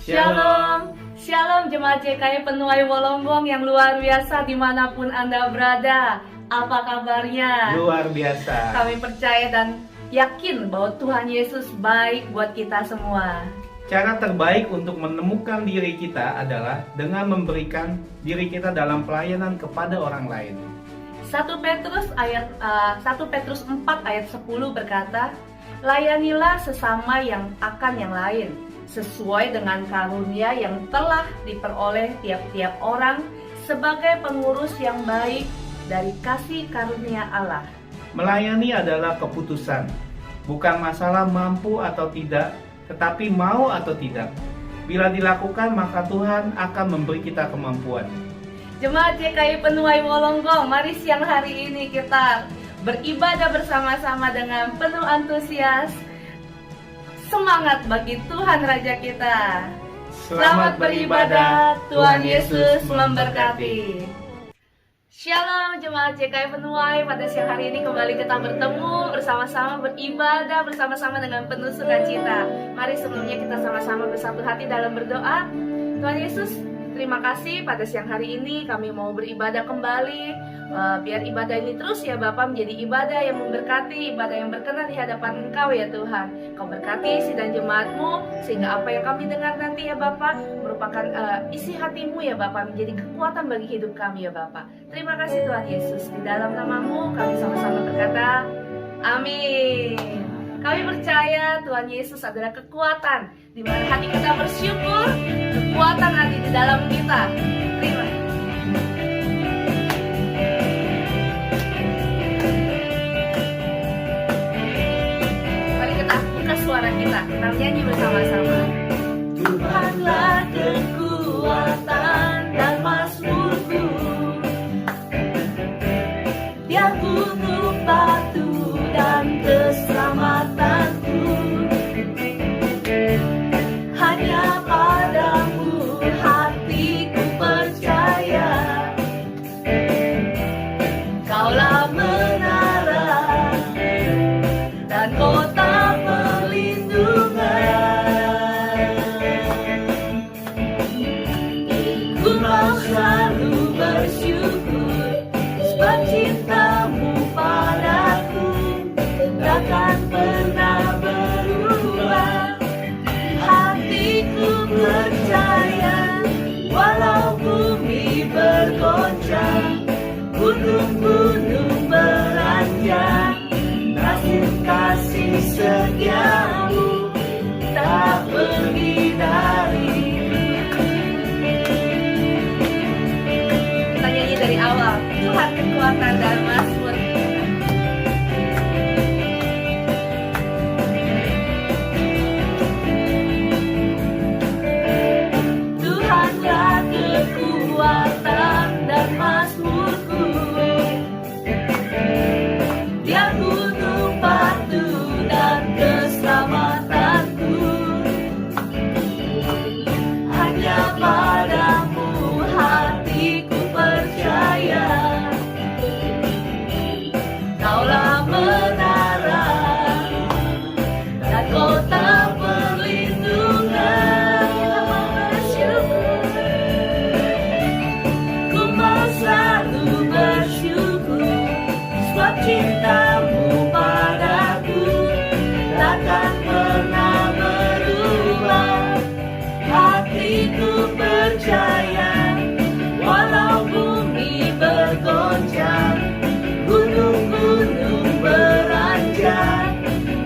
Shalom, Shalom Jemaat JKI Penuai Wolonggong yang luar biasa dimanapun Anda berada. Apa kabarnya? Luar biasa. Kami percaya dan yakin bahwa Tuhan Yesus baik buat kita semua. Cara terbaik untuk menemukan diri kita adalah dengan memberikan diri kita dalam pelayanan kepada orang lain. 1 Petrus 4 ayat 10 berkata, layanilah sesama yang akan yang lain, sesuai dengan karunia yang telah diperoleh tiap-tiap orang sebagai pengurus yang baik dari kasih karunia Allah. Melayani adalah keputusan, bukan masalah mampu atau tidak, tetapi mau atau tidak. Bila dilakukan, maka Tuhan akan memberi kita kemampuan. Jemaat JKI Penuai Wolonggong, mari siang hari ini kita beribadah bersama-sama dengan penuh antusias. Semangat bagi Tuhan Raja kita. Selamat beribadah, Tuhan Yesus memberkati. Shalom Jemaat JKI Penuai, pada siang hari ini kembali kita bertemu bersama-sama beribadah bersama-sama dengan penuh sukacita. Mari sebelumnya kita sama-sama bersatu hati dalam berdoa. Tuhan Yesus, terima kasih pada siang hari ini kami mau beribadah kembali. Biar ibadah ini terus ya Bapak menjadi ibadah yang memberkati, ibadah yang berkenan di hadapan Engkau ya Tuhan. Kau berkati sidang jemaat-Mu sehingga apa yang kami dengar nanti ya Bapak merupakan isi hati-Mu ya Bapak, menjadi kekuatan bagi hidup kami ya Bapak. Terima kasih Tuhan Yesus, di dalam nama-Mu kami sama-sama berkata amin. Kami percaya Tuhan Yesus adalah kekuatan di mana hati kita bersyukur, kekuatan ada di dalam kita. Terima. Mari kita buka suara kita nyanyi bersama-sama. Tuhanlah kekuatan dan mazmurku, Dia gunung batu dan keselamatanku. Hanya padamu hatiku percaya, Kaulah menara dan kota perlindungan. Ku mau selalu bersyukur sebab cinta-Mu padaku takkan pernah berubah. Hatiku percaya walau bumi bergoncang, gunung-gunung beranjak, kasih setiamu tak pergi dari. Kita nyanyi dari awal. Tuhan kekuatan dan mazmur. Tuhanlah kekuatan dan mazmurku, Dia gunung batu dan keselamatanku. Hanya padamu hatiku percaya, bergoncang, gunung-gunung beranjak,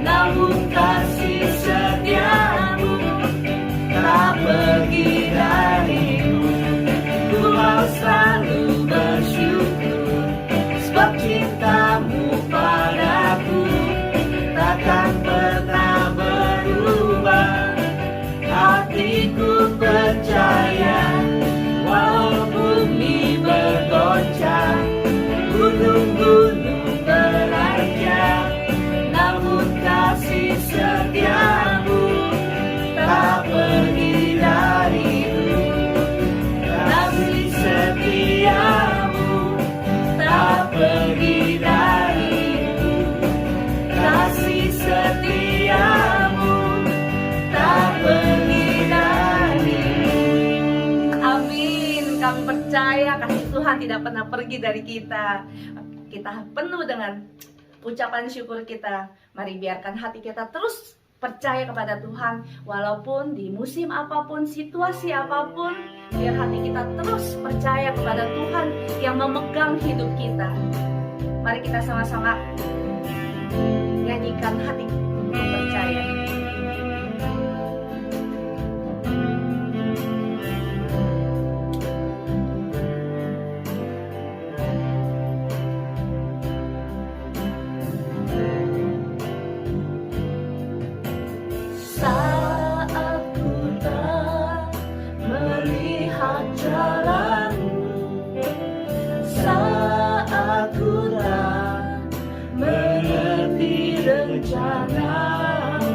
namun kasih setiamu tak pergi darimu. Ku mau selalu bersyukur, sebab cintamu padaku takkan pernah berubah. Hatiku percaya, walau bumi bergoncang, gunung-gunung beranjak, namun kasih setiamu tak pergi dariku. Kasih setiamu tak pergi dariku. Kasih setiamu tak pergi dariku. Amin. Kami percaya kasih Tuhan tidak pernah pergi dari kita. Kita penuh dengan ucapan syukur kita. Mari biarkan hati kita terus percaya kepada Tuhan, walaupun di musim apapun, situasi apapun, biar hati kita terus percaya kepada Tuhan yang memegang hidup kita. Mari kita sama-sama nyanyikan hati untuk percaya. Saat ku tak melihat jalanmu, saat ku tak mengerti rencanamu,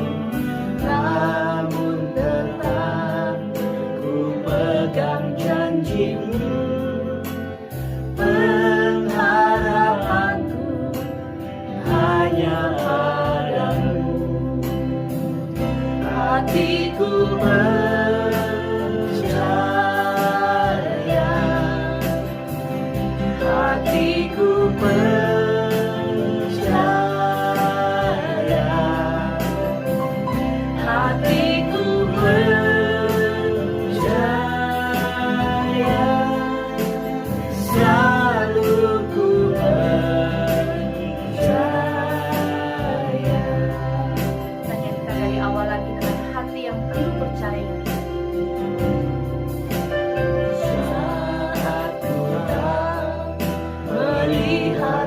namun tetap ku pegang janjimu. Pengharapanku hanya padamu. Hatiku percaya, hatiku percaya, hatiku percaya, selalu ku percaya. Kita nyanyikan dari awal lagi dengan hati yang penuh percaya. Saat ku tak melihat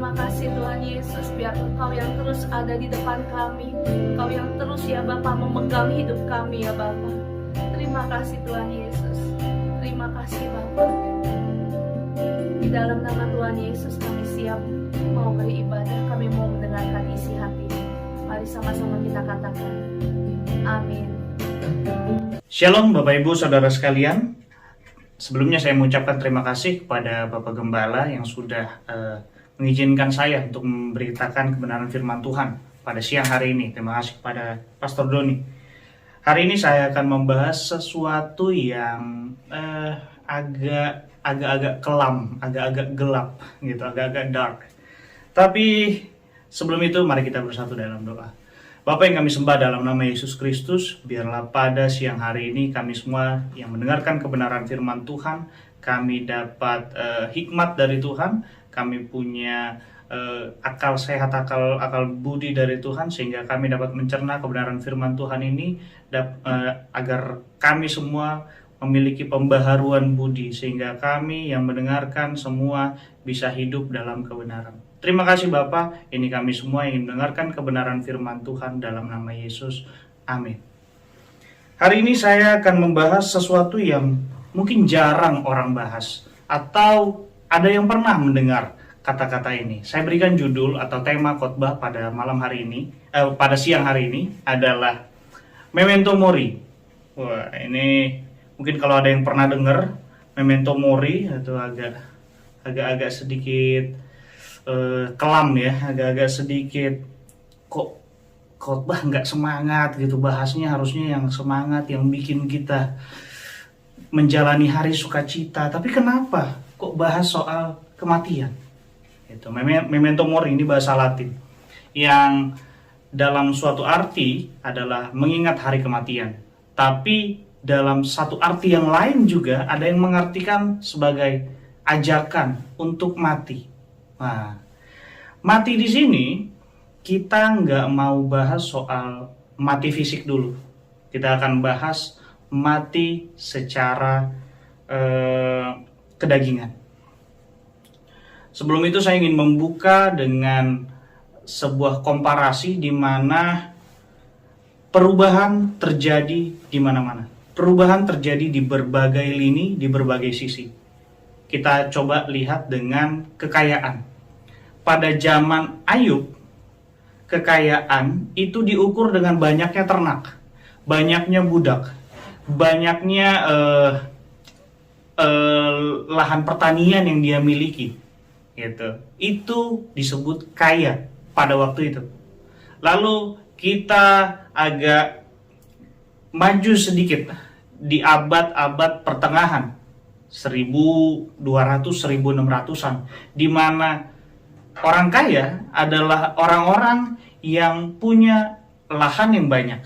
Terima kasih Tuhan Yesus, biar Engkau yang terus ada di depan kami. Engkau yang terus ya Bapa memegang hidup kami ya Bapa. Terima kasih Tuhan Yesus. Terima kasih Bapa. Di dalam nama Tuhan Yesus kami siap mau beribadah, kami mau mendengarkan isi hati. Mari sama-sama kita katakan, amin. Shalom Bapak Ibu Saudara sekalian. Sebelumnya saya mengucapkan terima kasih kepada Bapak Gembala yang sudah mengizinkan saya untuk memberitakan kebenaran firman Tuhan pada siang hari ini. Terima kasih kepada Pastor Doni. Hari ini saya akan membahas sesuatu yang agak-agak kelam, agak-agak gelap gitu, agak-agak dark. Tapi sebelum itu mari kita bersatu dalam doa. Bapa yang kami sembah dalam nama Yesus Kristus, biarlah pada siang hari ini kami semua yang mendengarkan kebenaran firman Tuhan, kami dapat hikmat dari Tuhan, kami punya akal sehat, akal budi dari Tuhan, sehingga kami dapat mencerna kebenaran firman Tuhan ini agar kami semua memiliki pembaharuan budi, sehingga kami yang mendengarkan semua bisa hidup dalam kebenaran. Terima kasih Bapa, ini kami semua yang mendengarkan kebenaran firman Tuhan dalam nama Yesus. Amin. Hari ini saya akan membahas sesuatu yang mungkin jarang orang bahas, atau ada yang pernah mendengar kata-kata ini. Saya berikan judul atau tema khotbah pada malam hari ini, pada siang hari ini adalah Memento Mori. Wah, ini mungkin kalau ada yang pernah dengar Memento Mori, atau agak sedikit kelam ya, agak sedikit kok khotbah nggak semangat gitu, bahasnya harusnya yang semangat, yang bikin kita menjalani hari sukacita. Tapi kenapa kok bahas soal kematian? Itu Memento Mori ini bahasa Latin yang dalam suatu arti adalah mengingat hari kematian, tapi dalam satu arti yang lain juga ada yang mengartikan sebagai ajakan untuk mati. Nah, mati di sini kita nggak mau bahas soal mati fisik dulu. Kita akan bahas mati secara kedagingan. Sebelum itu saya ingin membuka dengan sebuah komparasi di mana perubahan terjadi di mana-mana. Perubahan terjadi di berbagai lini, di berbagai sisi. Kita coba lihat dengan kekayaan. Pada zaman Ayub, kekayaan itu diukur dengan banyaknya ternak, banyaknya budak, banyaknya lahan pertanian yang dia miliki. Gitu. Itu disebut kaya pada waktu itu. Lalu kita agak maju sedikit di abad-abad pertengahan 1200-1600-an, di mana orang kaya adalah orang-orang yang punya lahan yang banyak.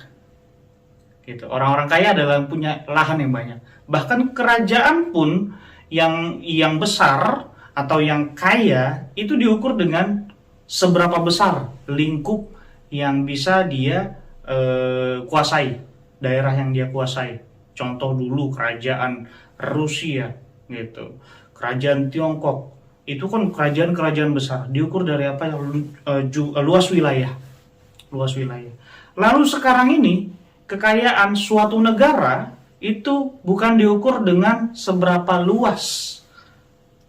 Gitu. Orang-orang kaya adalah punya lahan yang banyak. Bahkan kerajaan pun yang besar atau yang kaya itu diukur dengan seberapa besar lingkup yang bisa dia kuasai, daerah yang dia kuasai. Contoh dulu kerajaan Rusia gitu, kerajaan Tiongkok, itu kan kerajaan-kerajaan besar, diukur dari apa yang luas wilayah. Lalu sekarang ini kekayaan suatu negara itu bukan diukur dengan seberapa luas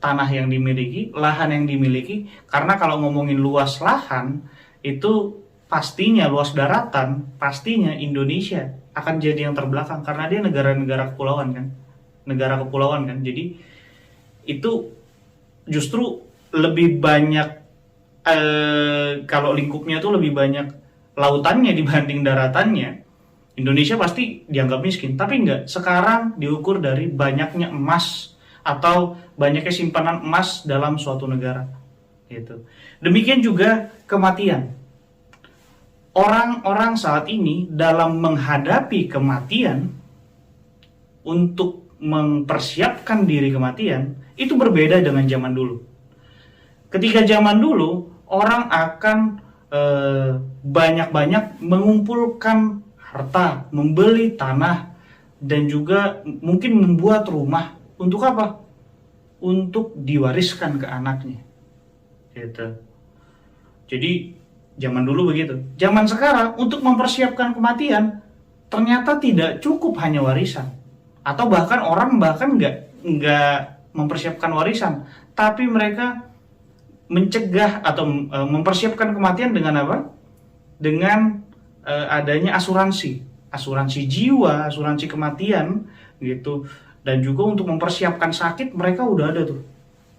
tanah yang dimiliki, lahan yang dimiliki, karena kalau ngomongin luas lahan itu pastinya luas daratan, pastinya Indonesia akan jadi yang terbelakang karena dia negara kepulauan kan. Jadi itu justru lebih banyak kalau lingkupnya itu lebih banyak lautannya dibanding daratannya. Indonesia pasti dianggap miskin, tapi enggak. Sekarang diukur dari banyaknya emas atau banyaknya simpanan emas dalam suatu negara. Gitu. Demikian juga kematian. Orang-orang saat ini dalam menghadapi kematian, untuk mempersiapkan diri kematian, itu berbeda dengan zaman dulu. Ketika zaman dulu, orang akan banyak-banyak mengumpulkan harta, membeli tanah, dan juga mungkin membuat rumah. Untuk apa? Untuk diwariskan ke anaknya. Gitu. Jadi zaman dulu begitu. Zaman sekarang untuk mempersiapkan kematian ternyata tidak cukup hanya warisan, atau bahkan orang nggak mempersiapkan warisan, tapi mereka mencegah atau mempersiapkan kematian dengan apa? Dengan adanya asuransi jiwa, asuransi kematian gitu. Dan juga untuk mempersiapkan sakit mereka udah ada tuh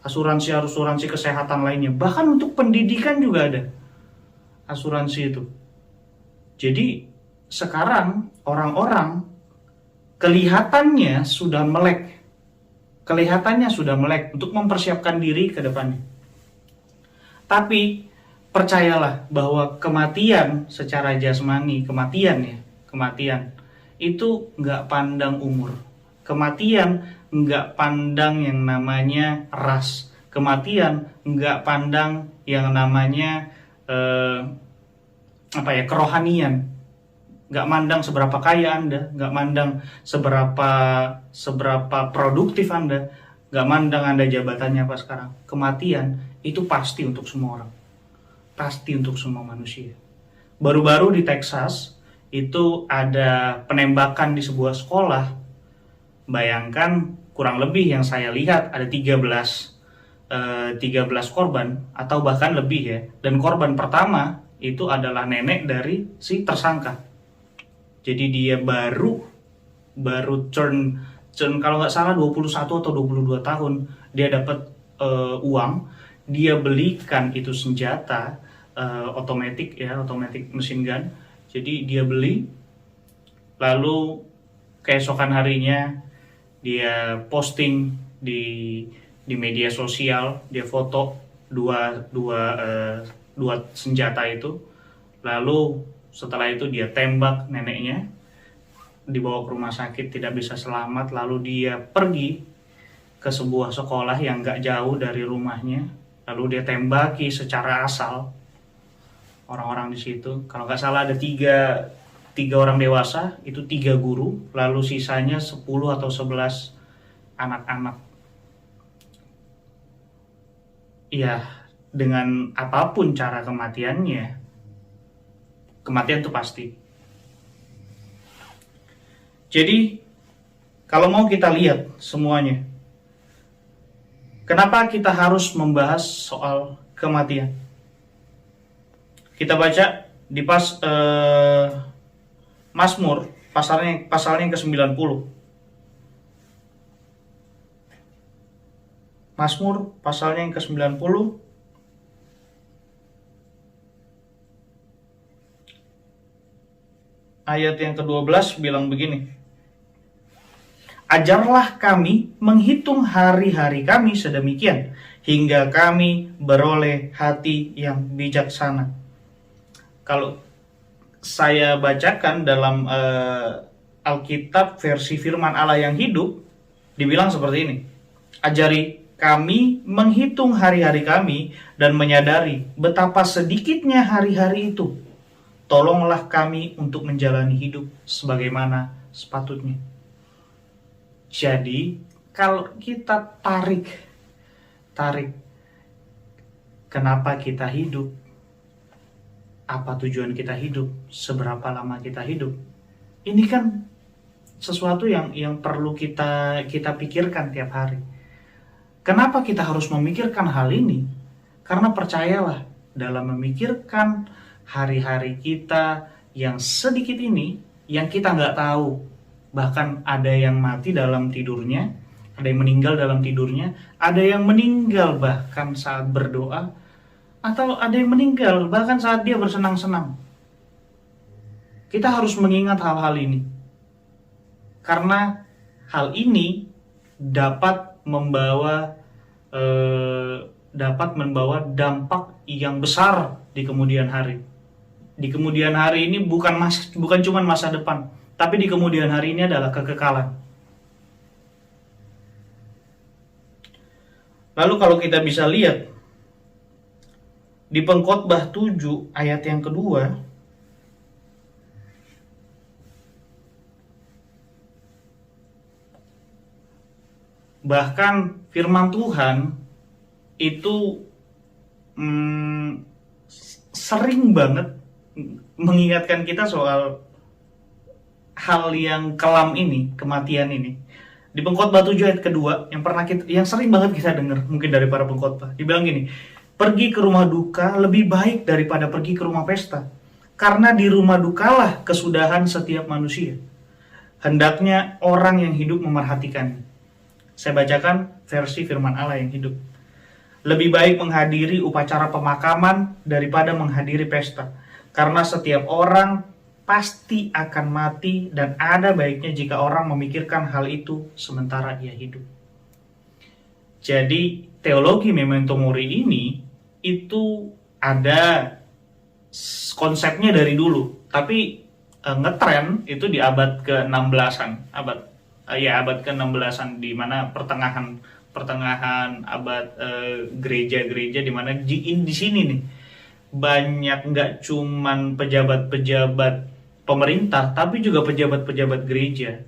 asuransi kesehatan lainnya. Bahkan untuk pendidikan juga ada asuransi itu. Jadi sekarang orang-orang kelihatannya sudah melek untuk mempersiapkan diri ke depannya. Tapi percayalah bahwa kematian secara jasmani, kematian itu nggak pandang umur. Kematian nggak pandang yang namanya ras. Kematian nggak pandang yang namanya kerohanian. Nggak mandang seberapa kaya Anda, nggak mandang seberapa produktif Anda, nggak mandang Anda jabatannya apa sekarang. Kematian itu pasti untuk semua orang, pasti untuk semua manusia. Baru-baru di Texas itu ada penembakan di sebuah sekolah. Bayangkan, kurang lebih yang saya lihat ada 13 korban atau bahkan lebih ya. Dan korban pertama itu adalah nenek dari si tersangka. Jadi dia baru turn kalau nggak salah 21 atau 22 tahun dia dapat uang, dia belikan itu senjata otomatis machine gun. Jadi dia beli, lalu keesokan harinya dia posting di media sosial, dia foto dua senjata itu, lalu setelah itu dia tembak neneknya, dibawa ke rumah sakit tidak bisa selamat, lalu dia pergi ke sebuah sekolah yang gak jauh dari rumahnya, lalu dia tembaki secara asal orang-orang di situ. Kalau nggak salah ada tiga orang dewasa, itu 3 guru, lalu sisanya 10 atau 11 anak-anak. Ya, dengan apapun cara kematiannya, kematian itu pasti. Jadi, kalau mau kita lihat semuanya, kenapa kita harus membahas soal kematian? Kita baca di Mazmur pasalnya yang ke-90. Mazmur pasalnya yang ke-90 ayat yang ke-12 bilang begini. Ajarlah kami menghitung hari-hari kami sedemikian, hingga kami beroleh hati yang bijaksana. Kalau saya bacakan dalam Alkitab versi firman Allah yang hidup, dibilang seperti ini. Ajari kami menghitung hari-hari kami dan menyadari betapa sedikitnya hari-hari itu. Tolonglah kami untuk menjalani hidup sebagaimana sepatutnya. Jadi, kalau kita tarik kenapa kita hidup? Apa tujuan kita hidup? Seberapa lama kita hidup? Ini kan sesuatu yang perlu kita pikirkan tiap hari. Kenapa kita harus memikirkan hal ini? Karena percayalah, dalam memikirkan hari-hari kita yang sedikit ini, yang kita nggak tahu, bahkan ada yang mati dalam tidurnya, ada yang meninggal dalam tidurnya, ada yang meninggal bahkan saat berdoa, atau ada yang meninggal bahkan saat dia bersenang-senang. Kita harus mengingat hal-hal ini, karena hal ini dapat membawa dampak yang besar di kemudian hari. Di kemudian hari ini bukan cuma masa depan, tapi di kemudian hari ini adalah kekekalan. Lalu kalau kita bisa lihat di Pengkhotbah 7 ayat yang kedua, bahkan firman Tuhan itu sering banget mengingatkan kita soal hal yang kelam ini, kematian ini. Di Pengkhotbah 7 ayat kedua yang sering banget kita dengar mungkin dari para pengkhotbah, dibilang gini, pergi ke rumah duka lebih baik daripada pergi ke rumah pesta, karena di rumah dukalah kesudahan setiap manusia. Hendaknya orang yang hidup memerhatikannya. Saya bacakan versi firman Allah yang hidup. Lebih baik menghadiri upacara pemakaman daripada menghadiri pesta, karena setiap orang pasti akan mati dan ada baiknya jika orang memikirkan hal itu sementara ia hidup. Jadi teologi memento mori ini itu ada konsepnya dari dulu, tapi ngetren itu di abad ke-16-an, abad ke-16-an, di mana pertengahan abad gereja-gereja, di mana di sini nih banyak nggak cuman pejabat-pejabat pemerintah, tapi juga pejabat-pejabat gereja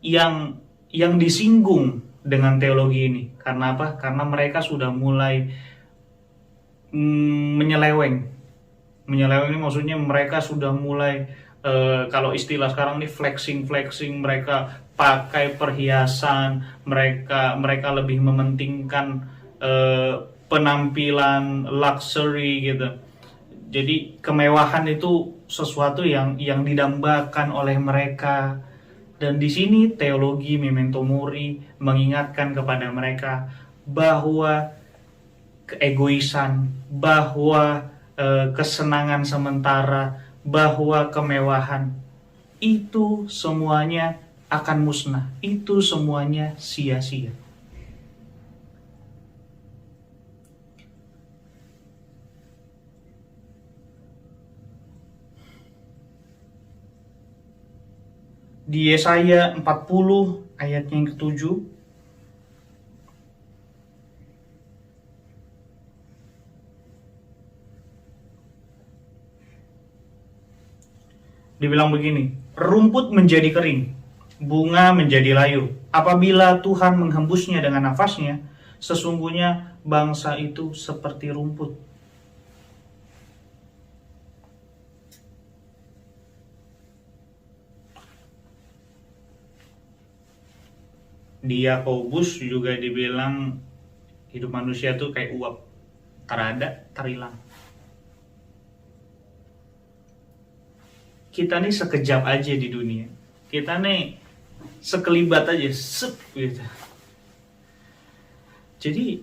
yang disinggung dengan teologi ini. Karena apa? Karena mereka sudah mulai menyeleweng. Menyeleweng ini maksudnya mereka sudah mulai kalau istilah sekarang ini flexing, mereka pakai perhiasan, mereka lebih mementingkan penampilan luxury gitu. Jadi kemewahan itu sesuatu yang didambakan oleh mereka. Dan di sini teologi memento mori mengingatkan kepada mereka bahwa keegoisan, bahwa kesenangan sementara, bahwa kemewahan itu semuanya akan musnah, itu semuanya sia-sia. Di Yesaya 40 ayatnya yang ke-7, dibilang begini, rumput menjadi kering, bunga menjadi layu. Apabila Tuhan menghembusnya dengan nafasnya, sesungguhnya bangsa itu seperti rumput. Di Yakobus juga dibilang hidup manusia tuh kayak uap, terada, terhilang. Kita nih sekejap aja di dunia. Kita nih sekelibat aja, gitu. Jadi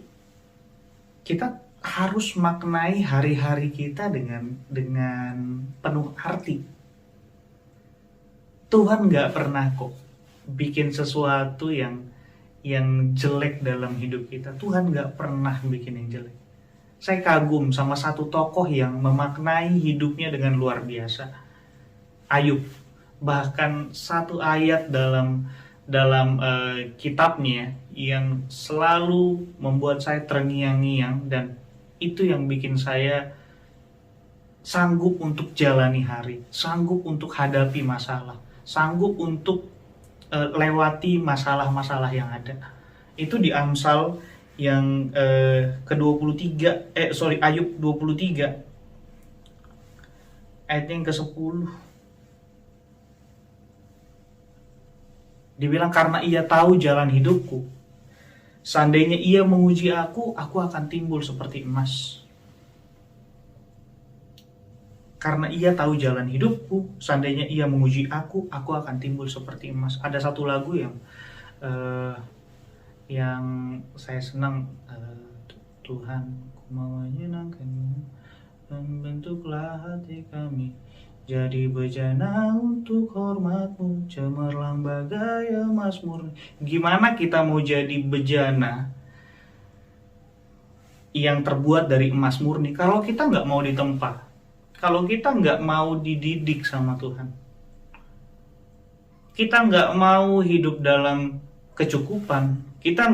kita harus maknai hari-hari kita dengan penuh arti. Tuhan nggak pernah kok bikin sesuatu yang jelek dalam hidup kita. Tuhan nggak pernah bikin yang jelek. Saya kagum sama satu tokoh yang memaknai hidupnya dengan luar biasa, Ayub. Bahkan satu ayat dalam kitabnya yang selalu membuat saya terngiang-ngiang, dan itu yang bikin saya sanggup untuk jalani hari, sanggup untuk hadapi masalah, sanggup untuk lewati masalah-masalah yang ada. Itu di Amsal yang ke-23, Ayub 23 ayat yang ke-10. Dibilang, karena ia tahu jalan hidupku, seandainya ia menguji aku akan timbul seperti emas. Karena ia tahu jalan hidupku, seandainya ia menguji aku akan timbul seperti emas. Ada satu lagu yang saya senang, Tuhan, ku mau menyenangkanmu, membentuklah hati kami jadi bejana untuk hormatmu, cemerlang bagai emas murni. Gimana kita mau jadi bejana yang terbuat dari emas murni kalau kita nggak mau ditempa? Kalau kita nggak mau dididik sama Tuhan, kita nggak mau hidup dalam kecukupan, kita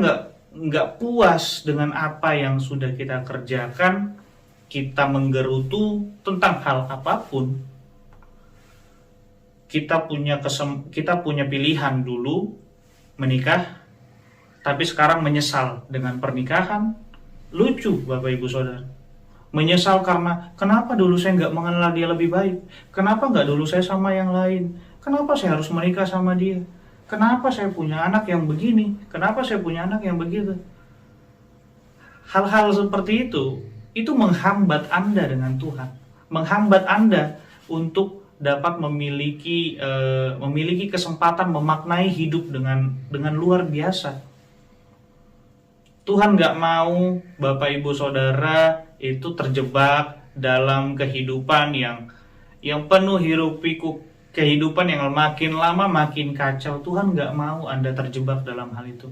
nggak puas dengan apa yang sudah kita kerjakan, kita menggerutu tentang hal apapun, kita punya pilihan dulu menikah, tapi sekarang menyesal dengan pernikahan. Lucu Bapak Ibu Saudara, Menyesal karena kenapa dulu saya nggak mengenal dia lebih baik? Kenapa nggak dulu saya sama yang lain? Kenapa saya harus menikah sama dia? Kenapa saya punya anak yang begini? Kenapa saya punya anak yang begitu? Hal-hal seperti itu menghambat Anda dengan Tuhan. Menghambat Anda untuk dapat memiliki kesempatan memaknai hidup dengan luar biasa. Tuhan nggak mau Bapak Ibu Saudara itu terjebak dalam kehidupan yang penuh hiruk pikuk, kehidupan yang makin lama makin kacau. Tuhan nggak mau Anda terjebak dalam hal itu.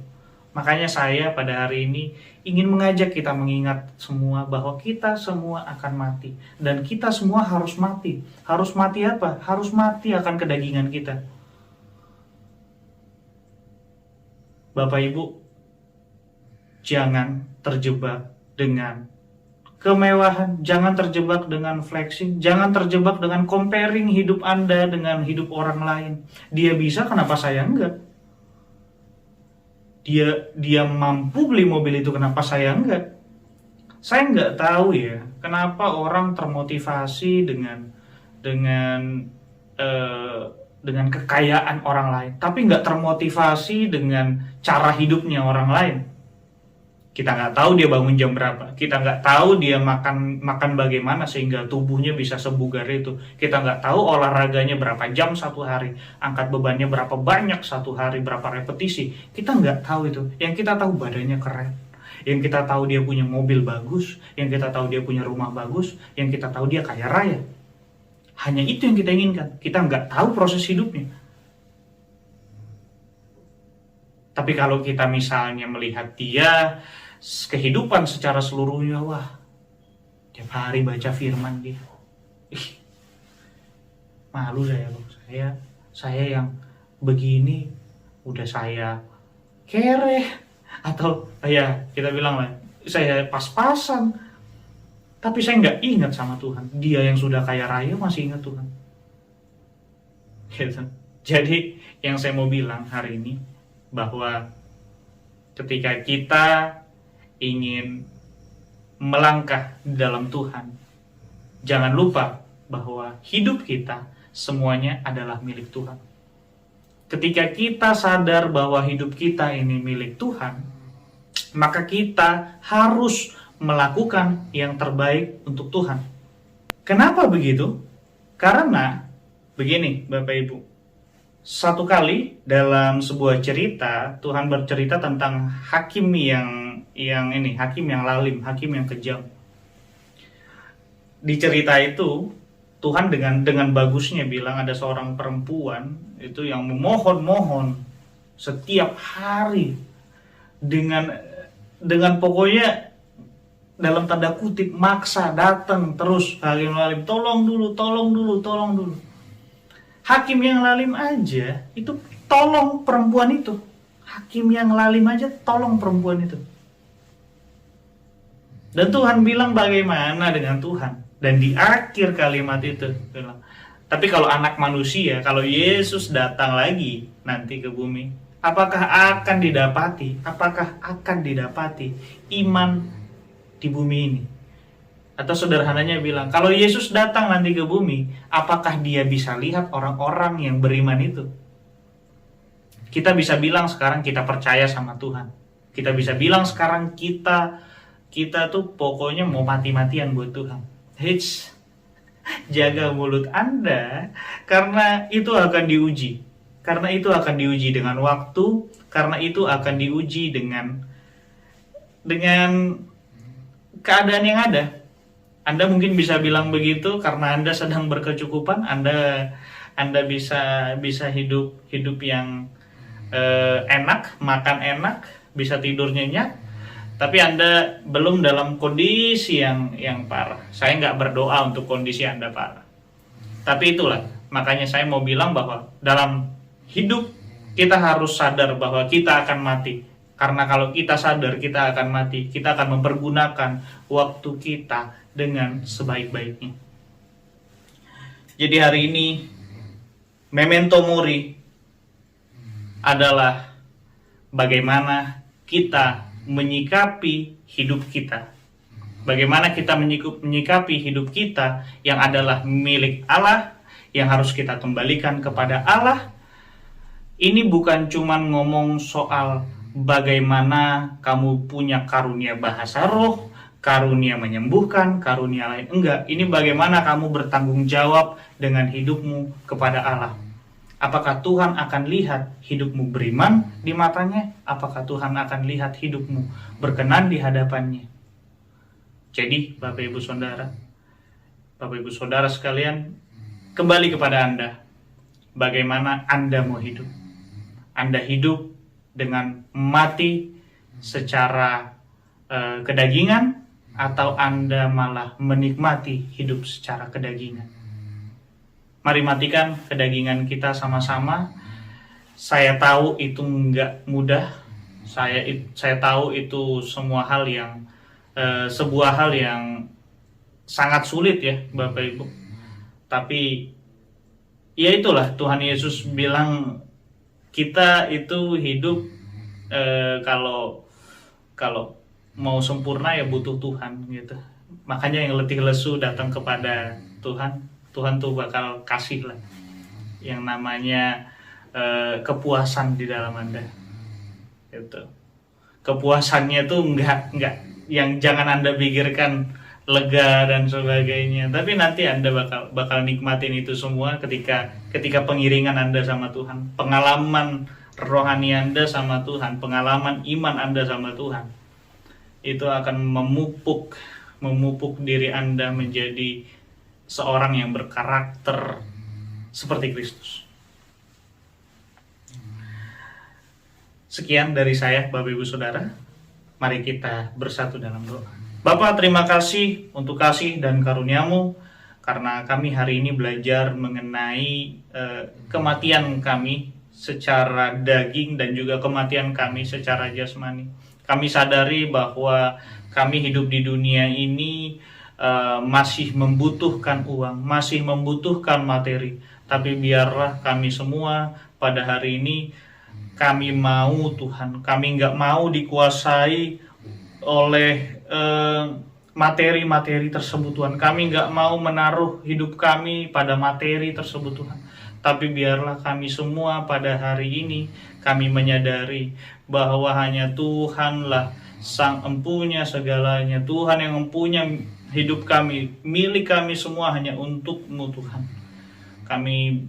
Makanya saya pada hari ini ingin mengajak kita mengingat semua bahwa kita semua akan mati. Dan kita semua harus mati. Harus mati apa? Harus mati akan kedagingan kita. Bapak Ibu, jangan terjebak dengan kemewahan, jangan terjebak dengan flexing, jangan terjebak dengan comparing hidup Anda dengan hidup orang lain. Dia bisa, kenapa saya enggak? Dia mampu beli mobil itu, kenapa saya enggak? Saya enggak tahu ya, kenapa orang termotivasi dengan kekayaan orang lain, tapi enggak termotivasi dengan cara hidupnya orang lain. Kita nggak tahu dia bangun jam berapa, kita nggak tahu dia makan bagaimana sehingga tubuhnya bisa sebugar itu. Kita nggak tahu olahraganya berapa jam satu hari, angkat bebannya berapa banyak satu hari, berapa repetisi. Kita nggak tahu itu. Yang kita tahu badannya keren, yang kita tahu dia punya mobil bagus, yang kita tahu dia punya rumah bagus, yang kita tahu dia kaya raya. Hanya itu yang kita inginkan. Kita nggak tahu proses hidupnya. Tapi kalau kita misalnya melihat dia kehidupan secara seluruhnya, wah, tiap hari baca firman dia. Malu saya loh. Saya yang begini udah saya kere, atau ya kita bilang lah, saya pas-pasan. Tapi saya nggak ingat sama Tuhan. Dia yang sudah kaya raya masih ingat Tuhan. Gitu. Jadi yang saya mau bilang hari ini bahwa ketika kita ingin melangkah di dalam Tuhan, jangan lupa bahwa hidup kita semuanya adalah milik Tuhan. Ketika kita sadar bahwa hidup kita ini milik Tuhan, maka kita harus melakukan yang terbaik untuk Tuhan. Kenapa begitu? Karena begini Bapak Ibu, satu kali dalam sebuah cerita Tuhan bercerita tentang hakim hakim yang lalim, hakim yang kejam. Di cerita itu Tuhan dengan bagusnya bilang ada seorang perempuan itu yang memohon setiap hari dengan pokoknya dalam tanda kutip maksa datang terus, hakim lalim, tolong dulu. Hakim yang lalim aja itu tolong perempuan itu. Hakim yang lalim aja tolong perempuan itu. Dan Tuhan bilang bagaimana dengan Tuhan. Dan di akhir kalimat itu bilang, tapi kalau anak manusia, kalau Yesus datang lagi nanti ke bumi, apakah akan didapati iman di bumi ini? Atau sederhananya bilang, kalau Yesus datang nanti ke bumi, apakah dia bisa lihat orang-orang yang beriman itu? Kita bisa bilang sekarang kita percaya sama Tuhan. Kita bisa bilang sekarang kita tuh pokoknya mau mati-matian buat Tuhan. Jaga mulut Anda, karena itu akan diuji. Karena itu akan diuji dengan waktu, karena itu akan diuji dengan keadaan yang ada. Anda mungkin bisa bilang begitu karena Anda sedang berkecukupan, Anda bisa hidup yang enak, makan enak, bisa tidur nyenyak. Tapi Anda belum dalam kondisi yang parah. Saya nggak berdoa untuk kondisi Anda parah. Tapi itulah, makanya saya mau bilang bahwa dalam hidup kita harus sadar bahwa kita akan mati. Karena kalau kita sadar kita akan mati, kita akan mempergunakan waktu kita dengan sebaik-baiknya. Jadi hari ini, memento mori adalah bagaimana kita menyikapi hidup kita Bagaimana kita menyikapi hidup kita yang adalah milik Allah, yang harus kita kembalikan kepada Allah. Ini bukan cuman ngomong soal bagaimana kamu punya karunia bahasa roh, karunia menyembuhkan, karunia lain. Enggak, ini bagaimana kamu bertanggung jawab dengan hidupmu kepada Allah. Apakah Tuhan akan lihat hidupmu beriman di matanya? Apakah Tuhan akan lihat hidupmu berkenan di hadapannya? Jadi, Bapak Ibu Saudara sekalian, kembali kepada Anda. Bagaimana Anda mau hidup? Anda hidup dengan mati secara kedagingan, atau Anda malah menikmati hidup secara kedagingan? Mari matikan kedagingan kita sama-sama. Saya tahu itu nggak mudah. Saya tahu itu sebuah hal yang sangat sulit ya, Bapak Ibu. Tapi ya itulah, Tuhan Yesus bilang kita itu hidup kalau mau sempurna ya butuh Tuhan gitu. Makanya yang letih lesu datang kepada Tuhan. Tuhan tuh bakal kasih lah yang namanya kepuasan di dalam Anda. Gitu. Kepuasannya tuh enggak yang jangan Anda pikirkan lega dan sebagainya, tapi nanti Anda bakal nikmatin itu semua ketika pengiringan Anda sama Tuhan, pengalaman rohani Anda sama Tuhan, pengalaman iman Anda sama Tuhan. Itu akan memupuk diri Anda menjadi seorang yang berkarakter seperti Kristus. Sekian dari saya, Bapak Ibu Saudara. Mari kita bersatu dalam doa. Bapa, terima kasih untuk kasih dan karunia-Mu, karena kami hari ini belajar mengenai kematian kami secara daging dan juga kematian kami secara jasmani. Kami sadari bahwa kami hidup di dunia ini masih membutuhkan uang, masih membutuhkan materi. Tapi biarlah kami semua pada hari ini, kami mau Tuhan, kami nggak mau dikuasai oleh materi-materi tersebut Tuhan. Kami nggak mau menaruh hidup kami pada materi tersebut Tuhan. Tapi biarlah kami semua pada hari ini, kami menyadari bahwa hanya Tuhanlah Sang Empunya segalanya. Tuhan yang mempunyai hidup kami, milik kami semua hanya untuk-Mu Tuhan. Kami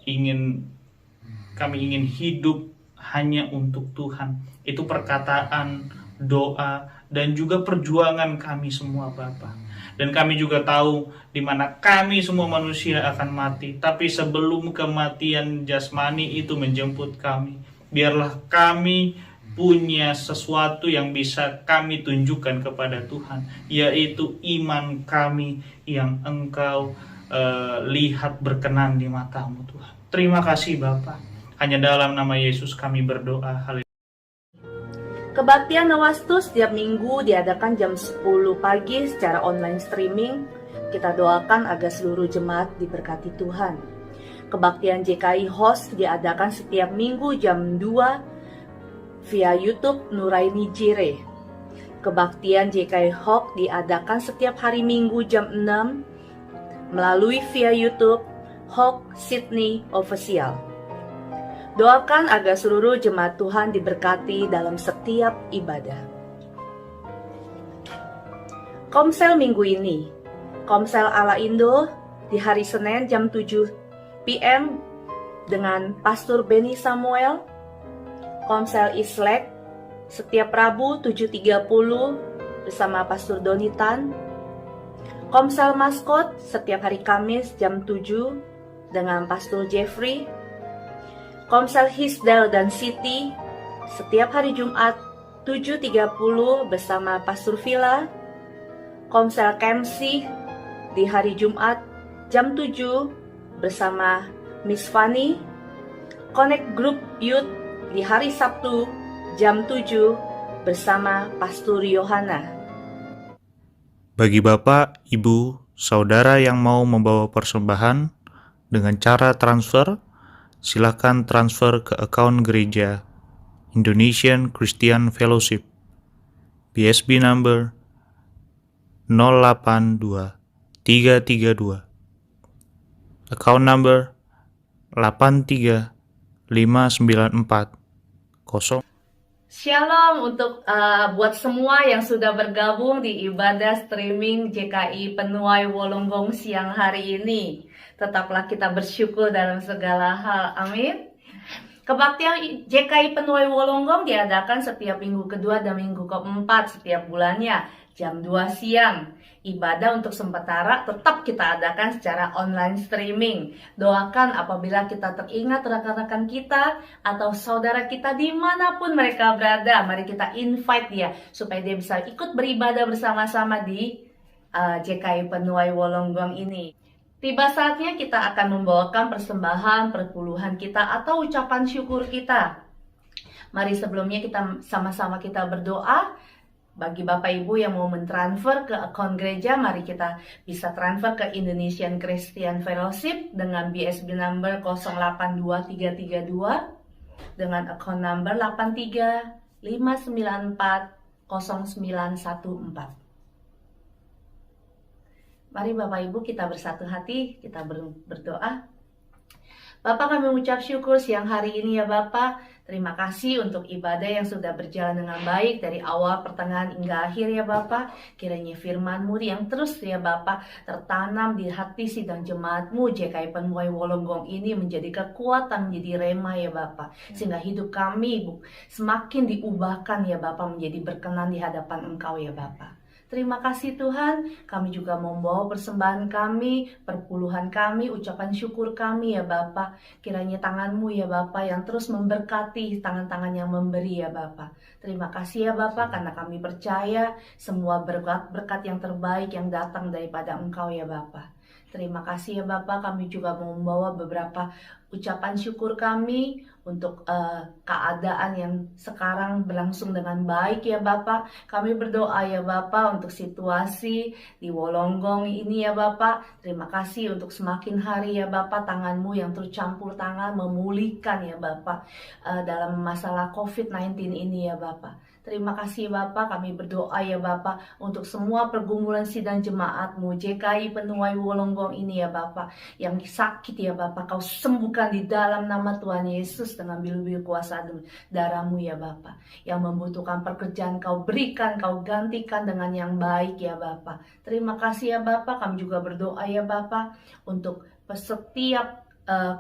ingin hidup hanya untuk Tuhan. Itu perkataan, doa, dan juga perjuangan kami semua Bapa. Dan kami juga tahu di mana kami semua manusia akan mati. Tapi sebelum kematian jasmani itu menjemput kami, biarlah kami punya sesuatu yang bisa kami tunjukkan kepada Tuhan, yaitu iman kami yang Engkau lihat berkenan di mata-Mu Tuhan. Terima kasih Bapa. Hanya dalam nama Yesus kami berdoa. Haleluya. Kebaktian Nawastu setiap minggu diadakan jam 10 pagi secara online streaming. Kita doakan agar seluruh jemaat diberkati Tuhan. Kebaktian JKI Host diadakan setiap minggu jam 2 via YouTube Nuraini Jire. Kebaktian JKI Hawk diadakan setiap hari Minggu jam 6 melalui via YouTube Hawk Sydney Official. Doakan agar seluruh jemaat Tuhan diberkati dalam setiap ibadah. Komsel minggu ini, Komsel ala Indo di hari Senin jam 7 PM dengan Pastor Benny Samuel. Komsel Islek setiap Rabu 7.30 bersama Pastor Donitan. Komsel Maskot setiap hari Kamis jam 7 dengan Pastor Jeffrey. Komsel Hisdal dan Siti setiap hari Jumat 7.30 bersama Pastor Villa. Komsel Kemsi di hari Jumat jam 7 bersama Miss Fanny. Connect Group Youth di hari Sabtu jam 7 bersama Pastor Yohana. Bagi Bapak, Ibu, Saudara yang mau membawa persembahan dengan cara transfer, silakan transfer ke akun gereja Indonesian Christian Fellowship, BSB number 082 332. Account number 83594 0. Shalom untuk buat semua yang sudah bergabung di ibadah streaming JKI Penuai Wolonggong siang hari ini. Tetaplah kita bersyukur dalam segala hal. Amin. Kebaktian JKI Penuai Wolonggong diadakan setiap minggu kedua dan minggu keempat setiap bulannya, jam 2 siang. Ibadah untuk sementara tetap kita adakan secara online streaming. Doakan apabila kita teringat rekan-rekan kita atau saudara kita dimanapun mereka berada. Mari kita invite dia supaya dia bisa ikut beribadah bersama-sama di JKI Penuai Wolonggong ini. Tiba saatnya kita akan membawakan persembahan, perpuluhan kita atau ucapan syukur kita. Mari sebelumnya kita sama-sama kita berdoa. Bagi Bapak Ibu yang mau mentransfer ke akun gereja, mari kita bisa transfer ke Indonesian Christian Fellowship dengan BSB number 082332 dengan akun number 8359400914. Mari Bapak Ibu kita bersatu hati, kita berdoa. Bapak, kami mengucap syukur siang hari ini ya Bapak. Terima kasih untuk ibadah yang sudah berjalan dengan baik dari awal, pertengahan, hingga akhir ya Bapak. Kiranya firman-Mu yang terus ya Bapak tertanam di hati sidang jemaat-Mu JKI Penuai Wolonggong ini menjadi kekuatan, menjadi rema ya Bapak. Sehingga hidup kami semakin diubahkan ya Bapak menjadi berkenan di hadapan Engkau ya Bapak. Terima kasih Tuhan, kami juga membawa persembahan kami, perpuluhan kami, ucapan syukur kami ya Bapa. Kiranya tangan-Mu ya Bapa yang terus memberkati, tangan-tangan yang memberi ya Bapa. Terima kasih ya Bapa karena kami percaya semua berkat yang terbaik yang datang daripada Engkau ya Bapa. Terima kasih ya Bapa, kami juga membawa beberapa ucapan syukur kami untuk keadaan yang sekarang berlangsung dengan baik ya Bapa. Kami berdoa ya Bapa untuk situasi di Wolonggong ini ya Bapa. Terima kasih untuk semakin hari ya Bapa, tangan-Mu yang tercampur tangan memulihkan ya Bapa dalam masalah COVID-19 ini ya Bapa. Terima kasih Bapak, kami berdoa ya Bapak untuk semua pergumulan sidang jemaat-Mu JKI Penuai Wolonggong ini ya Bapak. Yang sakit ya Bapak, Kau sembuhkan di dalam nama Tuhan Yesus dengan bilu-bilu kuasa darah-Mu ya Bapak. Yang membutuhkan pekerjaan Kau berikan, Kau gantikan dengan yang baik ya Bapak. Terima kasih ya Bapak, kami juga berdoa ya Bapak untuk setiap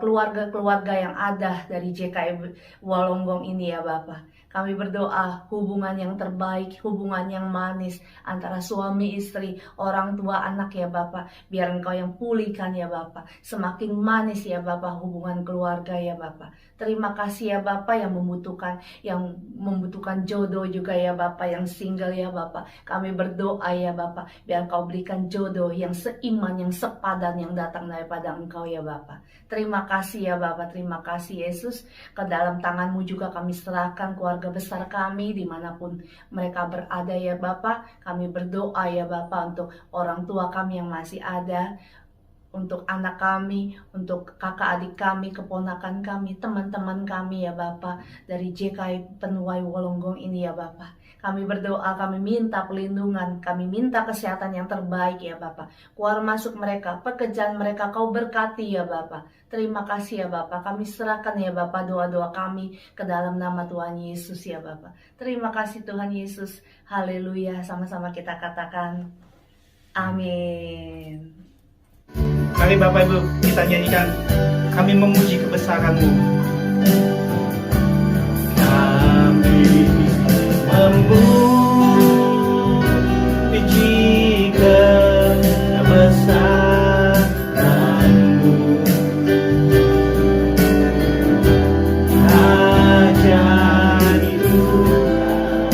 keluarga-keluarga yang ada dari JKI Wolonggong ini ya Bapak. Kami berdoa hubungan yang terbaik, hubungan yang manis antara suami istri, orang tua anak ya Bapak. Biar Engkau yang pulihkan ya Bapak. Semakin manis ya Bapak hubungan keluarga ya Bapak. Terima kasih ya Bapak yang membutuhkan jodoh juga ya Bapak, yang single ya Bapak. Kami berdoa ya Bapak, biar Engkau berikan jodoh yang seiman, yang sepadan, yang datang daripada Engkau ya Bapak. Terima kasih ya Bapak, terima kasih Yesus. Ke dalam tangan-Mu juga kami serahkan keluarga besar kami dimanapun mereka berada ya Bapak. Kami berdoa ya Bapak untuk orang tua kami yang masih ada, untuk anak kami, untuk kakak adik kami, keponakan kami, teman-teman kami ya Bapak dari JKI Penuai Wolonggong ini ya Bapak. Kami berdoa, kami minta perlindungan, kami minta kesehatan yang terbaik ya Bapak. Keluar masuk mereka, pekerjaan mereka Kau berkati ya Bapak. Terima kasih ya Bapak, kami serahkan ya Bapak doa-doa kami ke dalam nama Tuhan Yesus ya Bapak. Terima kasih Tuhan Yesus, haleluya, sama-sama kita katakan amin. Mari Bapak Ibu kita nyanyikan, kami memuji kebesaran-Mu. Kami memuji kebesaran-Mu, ajaib Tuhan,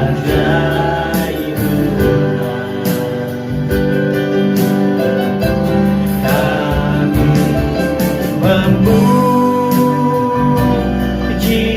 ajaib Tuhan. Kami memuji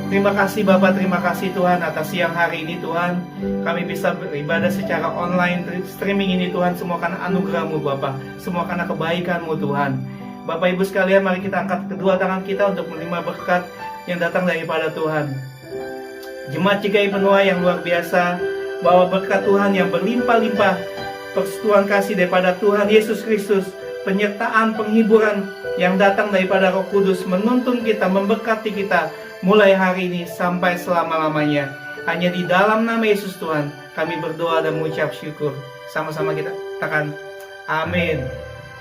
Terima kasih Bapak, terima kasih Tuhan atas siang hari ini Tuhan. Kami bisa beribadah secara online, streaming ini Tuhan. Semua karena anugerah-Mu Bapak, semua karena kebaikan-Mu Tuhan. Bapak Ibu sekalian, mari kita angkat kedua tangan kita untuk menerima berkat yang datang daripada Tuhan. Jemaat GKI Benua yang luar biasa, bahwa berkat Tuhan yang berlimpah-limpah, persetujuan kasih daripada Tuhan Yesus Kristus, penyertaan penghiburan yang datang daripada Roh Kudus menuntun kita, memberkati kita mulai hari ini sampai selama-lamanya. Hanya di dalam nama Yesus Tuhan kami berdoa dan mengucap syukur. Sama-sama kita katakan amin.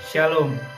Shalom.